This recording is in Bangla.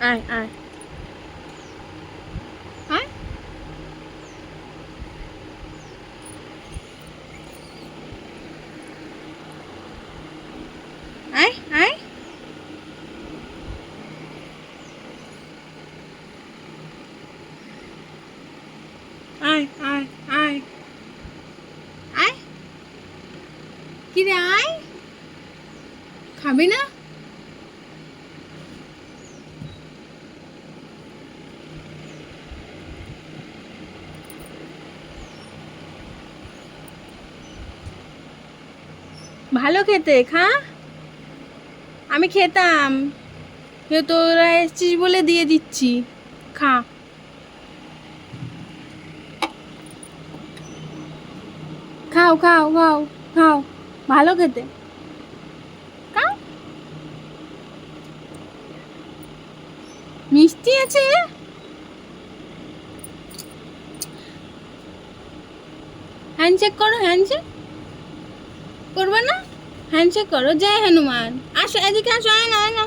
আয় আয় আয় আয় আয় আয় আয় আয় আয় কিরে আয় খাবি না ভালো খেতে খা আমি খেতাম তোরা এসছিস বলে দিয়ে দিচ্ছি খা খাও খাও খাও খাও ভালো খেতে খাও মিষ্টি আছে হ্যান্ডশেক করো হ্যান্ডশেক করবে না হ্যান্ডশেক করো জয় হনুমান আসো এদিকে আসো আয় না আয় না